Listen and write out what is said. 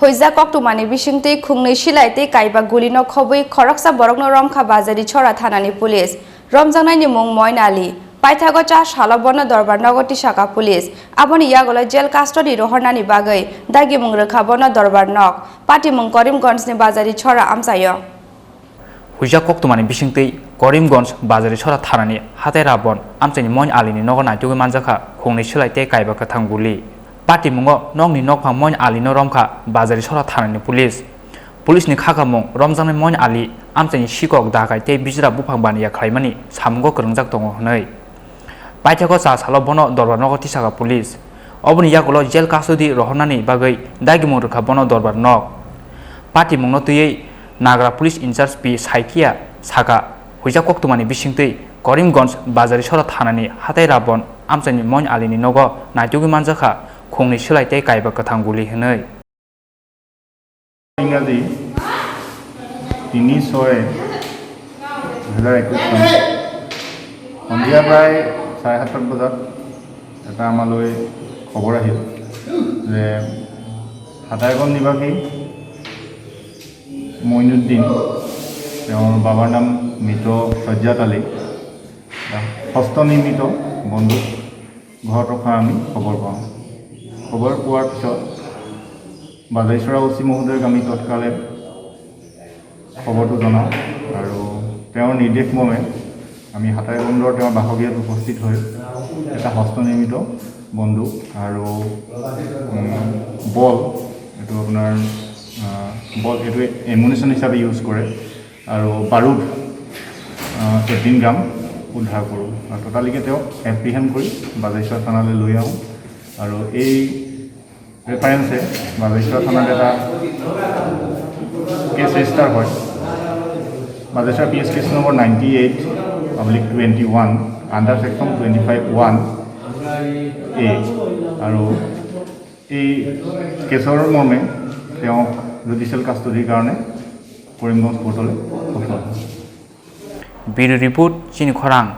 Hoizak Oktumani Bishingte Khongnwi Silai te Kaiba Goli no Khobwi Khoroksa Borokno Romkha Bazari Chora Thanani Police Romjakha mung Moin Ali Paithago cha Shalabona Dorbar Nogoti Shaka Police Aboni Yagola Jail Custody Rohornani Bagai Dagi mung Rekhabona Dorbar Nok Pati mung Karimganj ni Bazari Chora Amsayo Hoizak Oktumani Bishingte Karimganj Bazari Chora Thanani Hatai Rabon Amsani Moin Ali ni Nogo Naitugi Manjakha Khongnwi Silai te Kaiba Kwthang Goli Pati mungo nong ni nok phang Moin Ali no Romkha Bazari Chora Thanani Police ni khaka mung Romjakha Moin Ali amchani shikok dakai te bijra buphang bani ya khlaimani samgo krongjak tongo hnai paithako sa salo bono dorbar nok tisaka police oboni yakulo jail custody rohonani bagai dagimung rokha bono dorbar nok pati mungno tuyei nagra police in charge pi saikia saka Hoizak Oktumani Bishingtei Karimganj Bazari Chora Thanani hatai rabon amchani Moin Ali ni nogo naitugi Manjakha Khongnwi Silai te Kaiba Kwthang Goli hnai Ingadi 3/6/2021 সন্ধিয়া প্ৰায় 7:30 বজাত এটা আমালৈ খবৰ আহিল যে হাটাইগঞ্জ নিবাসী মইনুদ্দিন তেওঁৰ বাবাৰ নাম মৃত সজ্জাত আলী হস্তনিৰ্মিত বন্দুক ঘৰত ৰখা আমি খবৰ পাওঁ খবৰ পোৱাৰ পিছত বাজাইছৰা ওচি মহোদয়ক আমি তৎকালে খবৰটো জনাওঁ আৰু তেওঁৰ নিৰ্দেশ মৰ্মে আমি হাটাইগঞ্জৰ তেওঁৰ বাসগৃহত উপস্থিত হৈ এটা হস্তনিৰ্মিত বন্দুক আৰু বল এইটো আপোনাৰ বল এইটো এমুনিশ্যন হিচাপে ইউজ কৰে আৰু বাৰুদ 18 গ্ৰাম উদ্ধাৰ কৰোঁ আৰু টোটালিকে তেওঁক এপ্ৰিহেণ্ড কৰি বাজাইছৰা থানালৈ লৈ আহোঁ আৰু এই ৰেফাৰেন্সে বাজাইছৰা থানাত এটা কেছ ৰেজিষ্টাৰ হয় Manjakha PS case number 98/21 under section 25(1)A আৰু এই কেছৰ মৰ্মে তেওঁ জুডিচিয়েল কাষ্টডিৰ কাৰণে কৰিমগঞ্জ কোৰ্টলৈ পঠোৱা Bureau report Chini Khorang